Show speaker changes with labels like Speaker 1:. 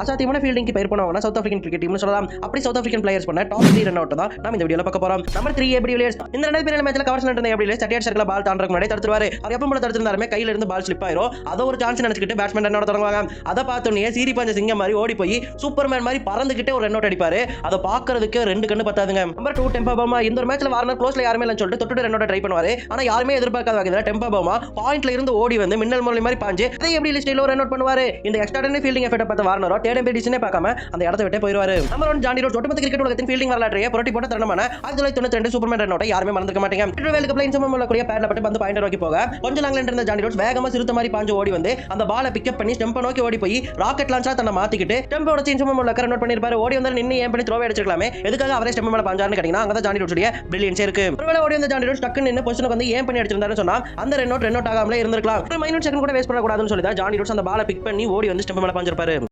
Speaker 1: அசாத்தியமான ஃபீல்டிங்க்கு பெயர் போனவங்க சவுத் ஆப்பிரிக்கன் கிரிக்கெட் டீம்னு சொல்லலாம். அப்படி சவுத் ஆப்பிரிக்கன் பிளேயர்ஸ் பண்ண டாப் 3 ரன் அவுட் தான் நாம இந்த வீடியோல பார்க்க போறோம். Number 3 AB de Villiers. இந்த ரெண்டாவது பேர் மேட்ச்ல கவர் பண்ணிட்டு இருந்த ஏபி டிவிலியர்ஸ் 38 சர்க்கிள் பால் தாண்டறதுக்கு முன்னாடி தடுத்துவாரு. அவர் எப்பவும் போல தடுத்திருந்தாலுமே கையில இருந்து பால் ஸ்லிப் ஆயிரும். அத ஒரு சான்ஸ் நினைச்சிட்டு பேட்ஸ்மேன் ரன் அவுட் தொடங்குவாங்க. அத பார்த்தோனே சீரி பஞ்ச சிங்கம் மாதிரி ஓடி போய் சூப்பர்மேன் மாதிரி பறந்துகிட்டே ஒரு ரன் அவுட் அடிப்பாரு. அத பார்க்கிறதுக்கு ரெண்டு கண்ணு பத்தாதுங்க. Number 2 Temba Bavuma. இந்த ஒரு மேட்ச்ல வார்னர் க்ளோஸ்ல யாருமே இல்லன்னு சொல்லிட்டு தொட்டு ரன் அவுட் ட்ரை பண்ணுவாரு. ஆனா யாருமே எதிர்பார்க்காத வகையில டெம்பா பவுமா பாயிண்ட்ல இருந்து ஓடி வந்து மின்னல் முரளி மாதிரி பாஞ்சு அதே எப்படி லிஸ்ட்ல ரன் அவுட் பண்ணுவாரு. இந்த எக்ஸ்ட்ராடனரி ஃபீல்டிங் எஃபெக்ட் பார்த்த வார்னரோ தேர்ட் எம்பிடிஷனே பார்க்காம அந்த இடத்தை விட்டு போயிடுவாரு. Number 1 Jonty Rhodes. ஒட்டுமொத்த கிரிக்கெட் உலகத்தின் ஃபீல்டிங் வரலாற்றையே புரட்டி போட்ட தருணமான 1992 சூப்பர்மேன் ரன் அவுட்டை யாருமே மறந்துக்க மாட்டீங்க. வேர்ல்ட் கப்ல இன்சமம் உள்ள கூடிய பேட்ல பட்டு பந்து பாயிண்ட் நோக்கி போக கொஞ்சம் லாங்ல இருந்த ஜாண்டி ரோட்ஸ் வேகமா சிறுத்த மாதிரி பாஞ்சு ஓடி வந்து அந்த பாலை பிக்கப் பண்ணி ஸ்டெம்ப நோக்கி ஓடி போய் ராக்கெட் லான்ச்சா தன்னை மாத்திக்கிட்டு ஸ்டெம்போட இன்சமம் உள்ள ரன் அவுட் பண்ணிருப்பாரு. ஓடி வந்து நின்னு ஏன் பண்ணி த்ரோவே அடிச்சிருக்கலாமே, எதுக்காக அவரே ஸ்டெம்ப மேல பாஞ்சாருன்னு கேட்டீங்கன்னா அங்க தான் ஜாண்டி ரோட்ஸ் உடைய பிரில்லியன்ஸ் இருக்கு. ஒருவேளை ஓடி வந்து ஜாண்டி ரோட்ஸ் டக்குன்னு நின்னு பொசிஷனுக்கு வந்து ஏன் பண்ணி அடிச்சிருந்தாருன்னு சொன்னா அந்த ரன் அவுட் ஆகாமலே இருந்திருக்கலாம். ஒரு மைனூட் செகண்ட் கூட வேஸ்ட் பண்ண கூடாதுன்னு சொல்லி தான் ஜாண்டி ரோட்ஸ் அந்த பாலை பிக் பண்ணி ஓடி வந்து ஸ்டெம்ப மேல பாஞ்சிருப்பாரு.